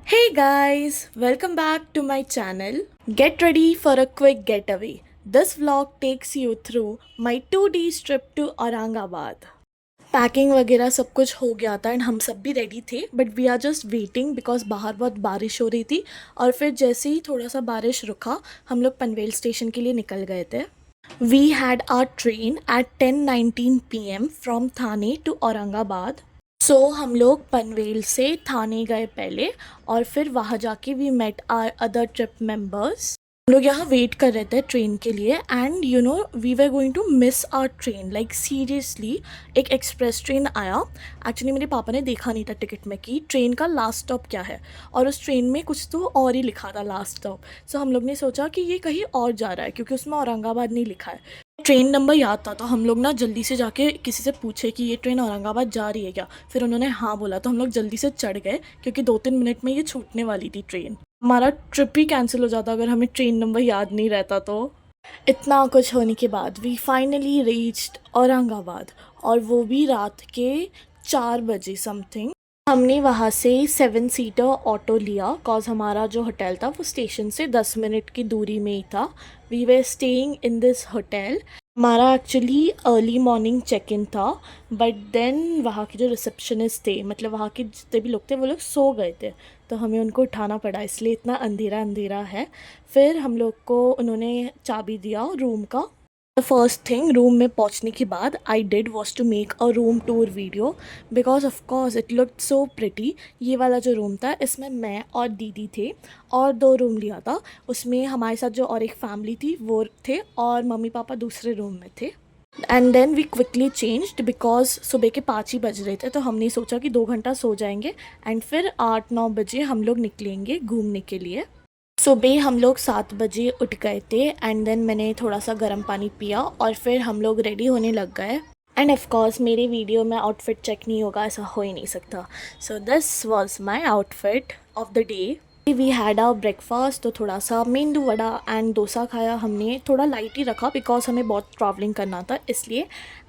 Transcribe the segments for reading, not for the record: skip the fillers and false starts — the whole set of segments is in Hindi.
Hey guys, welcome back to my channel. Get ready for a quick getaway. This vlog takes you through my 2 days trip to Aurangabad. Packing वगैरह सब कुछ हो गया था एंड हम सब भी रेडी थे but we are just waiting because बाहर बहुत बारिश हो रही थी और फिर जैसे ही थोड़ा सा बारिश रुका हम लोग पनवेल स्टेशन के लिए निकल गए थे. We had our train at 10:19 PM from Thane to Aurangabad. हम लोग पनवेल से थाने गए पहले और फिर वहाँ जाके we met our other trip members. हम लोग यहाँ वेट कर रहे थे ट्रेन के लिए and we were going to miss our train like seriously. एक एक्सप्रेस ट्रेन आया. एक्चुअली मेरे पापा ने देखा नहीं था टिकट में कि ट्रेन का लास्ट स्टॉप क्या है और उस ट्रेन में कुछ तो और ही लिखा था लास्ट स्टॉप. हम लोग ने सोचा कि ये कहीं और जा रहा है क्योंकि उसमें औरंगाबाद नहीं लिखा है. ट्रेन नंबर याद था तो हम लोग ना जल्दी से जाके किसी से पूछे कि ये ट्रेन औरंगाबाद जा रही है क्या. फिर उन्होंने हाँ बोला तो हम लोग जल्दी से चढ़ गए क्योंकि 2-3 मिनट में ये छूटने वाली थी ट्रेन. हमारा ट्रिप ही कैंसिल हो जाता अगर हमें ट्रेन नंबर याद नहीं रहता तो. इतना कुछ होने के बाद वी फाइनली रीच्ड औरंगाबाद और वो भी रात के 4 बजे समथिंग. हमने वहाँ से 7 सीटर ऑटो लिया कॉज हमारा जो होटल था वो स्टेशन से 10 मिनट की दूरी में ही था. We were staying in this hotel. हमारा actually early morning check in था बट देन वहाँ के जो रिसेप्शनिस्ट थे मतलब वहाँ के जितने भी लोग थे वो लोग सो गए थे तो हमें उनको उठाना पड़ा इसलिए इतना अंधेरा अंधेरा है. फिर हम लोग को उन्होंने चाबी दिया रूम का. द फर्स्ट थिंग रूम में पहुंचने के बाद I did was to make a room tour video because of course it look so pretty. ये वाला जो रूम था इसमें मैं और दीदी थे और 2 रूम लिया था. उसमें हमारे साथ जो और एक फैमिली थी वो थे और मम्मी पापा दूसरे रूम में थे. And then we quickly changed because सुबह के 5 ही बज रहे थे तो हमने सोचा कि 2 घंटा सो जाएंगे एंड फिर 8-9 बजे हम लोग निकलेंगे घूमने के लिए. सुबह हम लोग 7 बजे उठ गए थे एंड देन मैंने थोड़ा सा गर्म पानी पिया और फिर हम लोग रेडी होने लग गए. एंड ऑफ कोर्स मेरे वीडियो में आउटफिट चेक नहीं होगा ऐसा हो ही नहीं सकता. This was my outfit of the day. We had our breakfast तो थोड़ा सा मेंदू वड़ा एंड डोसा खाया हमने. थोड़ा लाइट ही रखा बिकॉज हमें बहुत ट्रैवलिंग करना था इसलिए.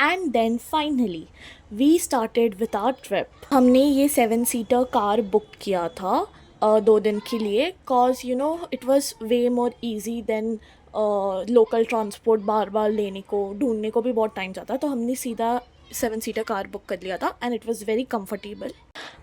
And then finally we started with our trip. हमने ये 7 सीटर कार बुक किया था 2 दिन के लिए cause it was way more easy than local transport. बार बार लेने को ढूंढने को भी बहुत टाइम जाता तो हमने सीधा 7 सीटर कार बुक कर लिया था and it was very comfortable.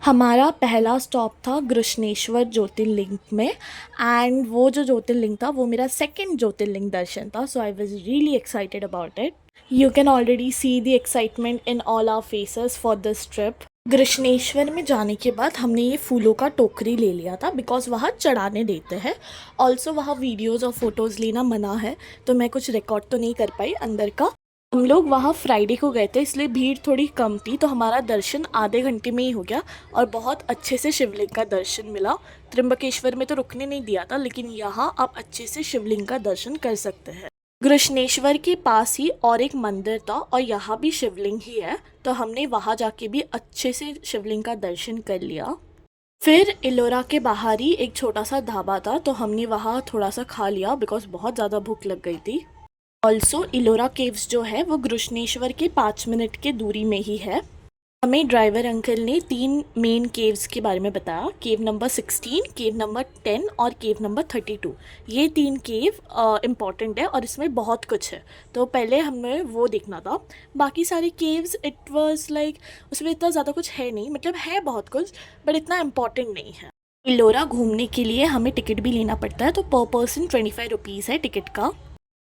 हमारा पहला स्टॉप था कृष्णेश्वर ज्योतिर्लिंग में एंड वो जो ज्योतिर्लिंग था वो मेरा सेकंड ज्योतिर्लिंग दर्शन था. I was really excited about it. You can already see the excitement in all our faces for this trip. Krishneshwar में जाने के बाद हमने ये फूलों का टोकरी ले लिया था बिकॉज वहाँ चढ़ाने देते हैं. ऑल्सो वहाँ वीडियोज़ और फोटोज़ लेना मना है तो मैं कुछ रिकॉर्ड तो नहीं कर पाई अंदर का. हम लोग वहाँ फ्राइडे को गए थे इसलिए भीड़ थोड़ी कम थी तो हमारा दर्शन आधे घंटे में ही हो गया और बहुत अच्छे से शिवलिंग का दर्शन मिला. त्र्यंबकेश्वर में तो रुकने नहीं दिया था लेकिन यहाँ आप अच्छे से शिवलिंग का दर्शन कर सकते हैं. कृष्णेश्वर के पास ही और एक मंदिर था और यहाँ भी शिवलिंग ही है तो हमने वहाँ जाके भी अच्छे से शिवलिंग का दर्शन कर लिया. फिर इलोरा के बाहर ही एक छोटा सा ढाबा था तो हमने वहाँ थोड़ा सा खा लिया बिकॉज बहुत ज़्यादा भूख लग गई थी. ऑल्सो इलोरा केव्स जो है वो कृष्णेश्वर के 5 मिनट के दूरी में ही है. हमें ड्राइवर अंकल ने 3 मेन केव्स के बारे में बताया. केव नंबर 16, केव नंबर 10 और केव नंबर 32. ये 3 केव इम्पॉर्टेंट है और इसमें बहुत कुछ है तो पहले हमें वो देखना था. बाकी सारे केव्स इट वाज लाइक उसमें इतना ज़्यादा कुछ है नहीं मतलब है बहुत कुछ बट इतना इम्पॉर्टेंट नहीं है. इलोरा घूमने के लिए हमें टिकट भी लेना पड़ता है तो पर पर्सन 25 रुपीज़ है टिकट का.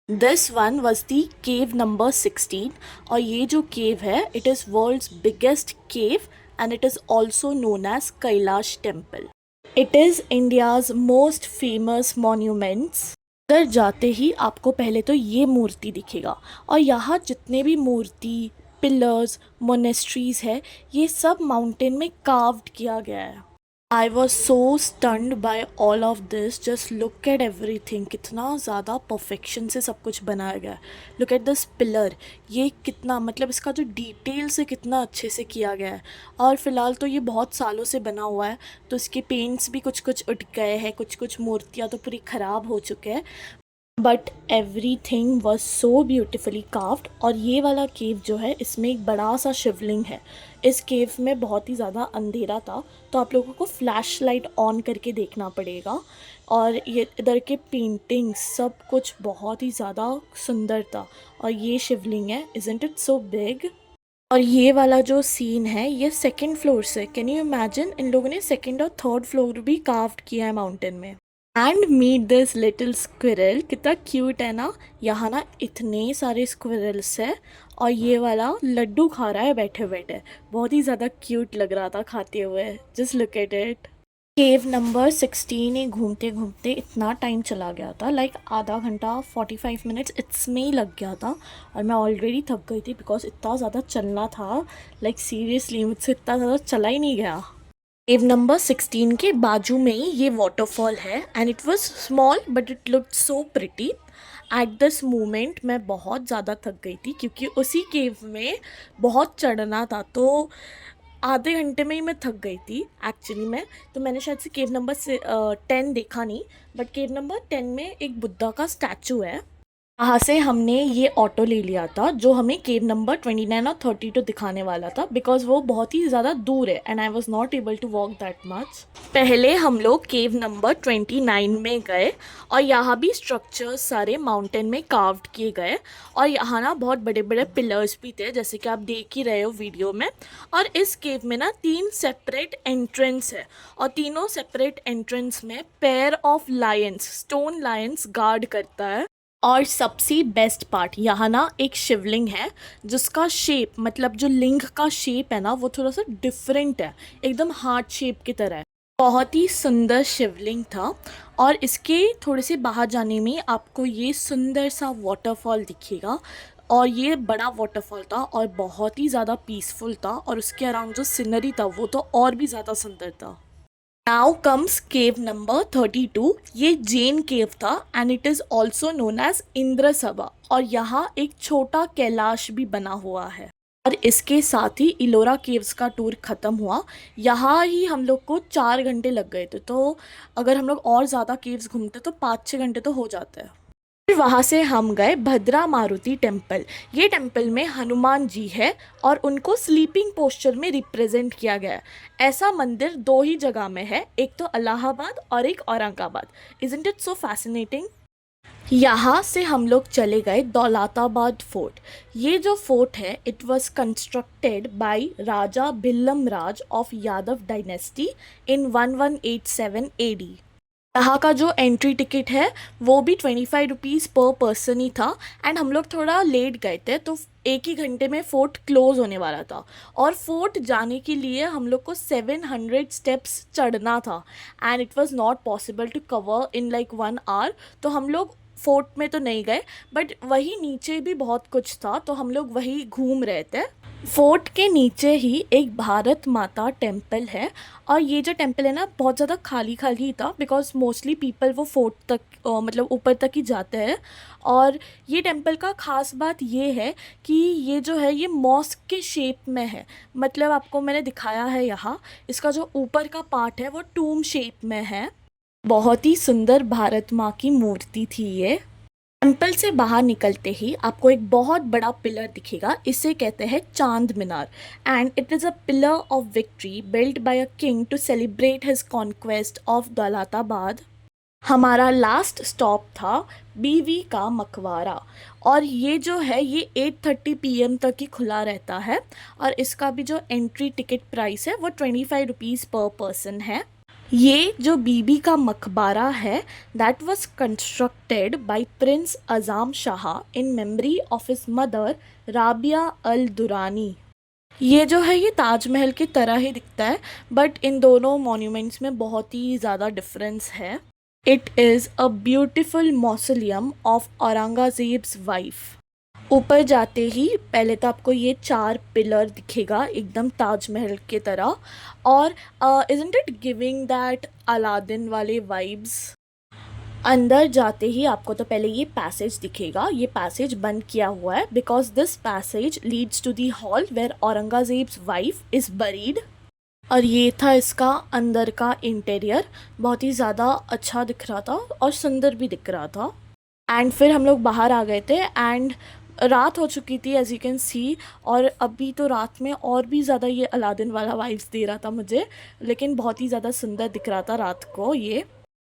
This one was the cave number 16 और ये जो केव है it is world's biggest cave and it is also known as Kailash temple. It is India's most famous monuments. उधर जाते ही आपको पहले तो ये मूर्ति दिखेगा और यहाँ जितने भी मूर्ति पिलर्स मोनेस्ट्रीज है ये सब माउंटेन में कार्व्ड किया गया है. I was so stunned by all of this. Just look at everything. कितना ज़्यादा परफेक्शन से सब कुछ बनाया गया है. Look at this pillar. ये कितना मतलब इसका जो डिटेल से कितना अच्छे से किया गया है और फ़िलहाल तो ये बहुत सालों से बना हुआ है तो इसके पेंट्स भी कुछ कुछ उठ गए हैं. कुछ कुछ मूर्तियाँ तो पूरी ख़राब हो चुके हैं but every thing was so beautifully carved. और ये वाला केव जो है, इसमें एक बड़ा सा शिवलिंग है। इस केव में बहुत ही ज़्यादा अंधेरा था, तो आप लोगों को फ्लैश लाइट ऑन करके देखना पड़ेगा। और ये इधर के पेंटिंग्स सब कुछ बहुत ही ज़्यादा सुंदर था। और ये शिवलिंग है, इज़न्ट इट सो बिग। और ये वाला जो सीन है, ये सेकंड फ्लोर से, कैन यू इमेजिन, इन लोगों ने सेकंड और थर्ड फ्लोर भी कार्व किया है माउंटेन में। And meet this little squirrel, कितना क्यूट है ना। यहाँ ना इतने सारे स्क्विरल्स है, और ये वाला लड्डू खा रहा है बैठे बैठे। बहुत ही ज़्यादा क्यूट लग रहा था खाते हुए। Just look at it. Cave number 16 ही घूमते घूमते इतना टाइम चला गया था, लाइक आधा घंटा 45 मिनट्स इट्स में ही लग गया था। और मैं ऑलरेडी थक गई थी बिकॉज इतना ज़्यादा चलना था। लाइक सीरियसली मुझसे इतना ज़्यादा चला ही नहीं गया। केव नंबर 16 के बाजू में ही ये वाटरफॉल है, and it was small but it looked so pretty. At this moment मैं बहुत ज़्यादा थक गई थी, क्योंकि उसी केव में बहुत चढ़ना था, तो आधे घंटे में ही मैं थक गई थी एक्चुअली में। तो मैंने शायद से केव नंबर से 10 देखा नहीं, बट केव नंबर 10 में एक बुद्धा का स्टैचू है। वहाँ से हमने ये ऑटो ले लिया था, जो हमें केव नंबर 29 और 32 दिखाने वाला था, बिकॉज वो बहुत ही ज़्यादा दूर है and I was not able to walk that much. पहले हम लोग केव नंबर 29 में गए, और यहाँ भी स्ट्रक्चर्स सारे माउंटेन में कार्व्ड किए गए। और यहाँ ना बहुत बड़े बड़े पिलर्स भी थे, जैसे कि आप देख ही रहे हो वीडियो में। और इस केव में ना 3 सेपरेट एंट्रेंस है, और तीनों सेपरेट एंट्रेंस में pair of Lions, stone Lions guard करता है। और सबसे बेस्ट पार्ट, यहाँ ना एक शिवलिंग है जिसका शेप, मतलब जो लिंग का शेप है ना, वो थोड़ा सा डिफरेंट है, एकदम हार्ट शेप की तरह है। बहुत ही सुंदर शिवलिंग था। और इसके थोड़े से बाहर जाने में आपको ये सुंदर सा वाटरफॉल दिखेगा। और ये बड़ा वाटरफॉल था और बहुत ही ज़्यादा पीसफुल था, और उसके अराउंड जो सीनरी था वो तो और भी ज़्यादा सुंदर था। Now comes cave number 32। ये जैन केव था, and it is also known as Indra Sabha. और यहाँ एक छोटा कैलाश भी बना हुआ है। और इसके साथ ही इलोरा केव्स का टूर ख़त्म हुआ। यहाँ ही हम लोग को 4 घंटे लग गए थे, तो अगर हम लोग और ज़्यादा केव्स घूमते तो 5-6 घंटे तो हो जाते हैं। फिर वहाँ से हम गए भद्रा मारुति टेम्पल। ये टेम्पल में हनुमान जी है, और उनको स्लीपिंग पोस्चर में रिप्रेजेंट किया गया है। ऐसा मंदिर 2 ही जगह में है, एक तो इलाहाबाद और एक Aurangabad. Isn't it so fascinating. यहाँ से हम लोग चले गए दौलताबाद फोर्ट। ये जो फोर्ट है, it was constructed bye Raja Bhillam Raj of Yadav dynasty in 1187 AD। यहाँ का जो एंट्री टिकट है वो भी 25 रुपीज़ पर पर्सन ही था। एंड हम लोग थोड़ा लेट गए थे, तो 1 ही घंटे में फोर्ट क्लोज होने वाला था। और फोर्ट जाने के लिए हम लोग को 700 स्टेप्स चढ़ना था, and it was not possible to cover in like 1 hour. तो हम लोग फोर्ट में तो नहीं गए, बट वही नीचे भी बहुत कुछ था, तो हम लोग वही घूम रहे थे। फोर्ट के नीचे ही एक भारत माता टेम्पल है। और ये जो टेम्पल है ना, बहुत ज़्यादा खाली खाली था, बिकॉज मोस्टली पीपल वो फोर्ट तक मतलब ऊपर तक ही जाते हैं। और ये टेम्पल का ख़ास बात ये है कि ये जो है ये मॉस्क के शेप में है। मतलब आपको मैंने दिखाया है यहाँ, इसका जो ऊपर का पार्ट है वो टूम शेप में है। बहुत ही सुंदर भारत माँ की मूर्ति थी ये। टेम्पल से बाहर निकलते ही आपको एक बहुत बड़ा पिलर दिखेगा, इसे कहते हैं Chand Minar. And it is a pillar of victory built by a king to celebrate his conquest of Daulatabad. हमारा लास्ट स्टॉप था बीवी का मकबरा। और ये जो है ये 8:30 PM तक ही खुला रहता है। और इसका भी जो एंट्री टिकट प्राइस है वो 25 रुपीज़ पर पर्सन है। ये जो बीबी का मकबरा है, that was constructed by prince Azam Shah in memory of his mother Rabia al Durani. ये जो है ये ताजमहल की तरह ही दिखता है, बट इन दोनों मॉन्यूमेंट्स में बहुत ही ज़्यादा डिफरेंस है। It is a beautiful mausoleum of Aurangzeb's wife. ऊपर जाते ही पहले तो आपको ये 4 पिलर दिखेगा एकदम ताजमहल की तरह। और isn't it giving that Aladdin वाले वाइब्स। अंदर जाते ही आपको तो पहले ये पैसेज दिखेगा। ये पैसेज बंद किया हुआ है, because this passage leads to the hall where Aurangzeb's wife is buried. और ये था इसका अंदर का इंटीरियर। बहुत ही ज़्यादा अच्छा दिख रहा था और सुंदर भी दिख रहा था। एंड फिर हम लोग बाहर आ गए थे एंड रात हो चुकी थी एज़ यू कैन सी। और अभी तो रात में और भी ज़्यादा ये अलादीन वाला वाइब्स दे रहा था मुझे, लेकिन बहुत ही ज़्यादा सुंदर दिख रहा था रात को ये।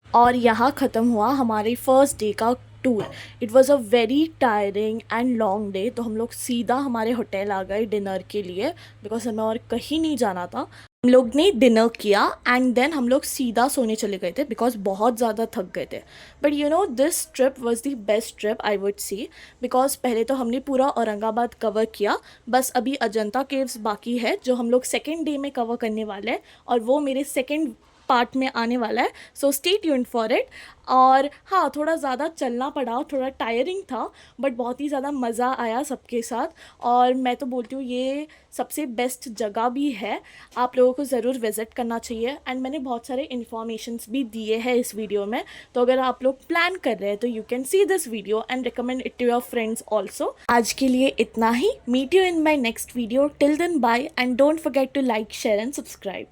और यहाँ ख़त्म हुआ हमारे फर्स्ट डे का tour. It was a very tiring and long day. तो हम लोग सीधा हमारे होटल आ गए डिनर के लिए, बिकॉज हमें और कहीं नहीं जाना था। हम लोग ने डिनर किया एंड देन हम लोग सीधा सोने चले गए थे बिकॉज बहुत ज़्यादा थक गए थे। But you know this trip was the best trip I would see, because पहले तो हमने पूरा औरंगाबाद कवर किया। बस अभी अजंता केव्स बाकी है जो हम लोग सेकेंड डे में कवर करने वाले हैं, और वो मेरे सेकेंड पार्ट में आने वाला है। So stay tuned for it. और हाँ, थोड़ा ज़्यादा चलना पड़ा, थोड़ा टायरिंग था, बट बहुत ही ज़्यादा मज़ा आया सबके साथ। और मैं तो बोलती हूँ ये सबसे बेस्ट जगह भी है, आप लोगों को ज़रूर विज़िट करना चाहिए। एंड मैंने बहुत सारे इन्फॉर्मेशंस भी दिए हैं इस वीडियो में, तो अगर आप लोग प्लान कर रहे हैं तो you can see this video and recommend it to your friends also. आज के लिए इतना ही। Meet you in my next video. Till then bye and don't forget to like, share and subscribe.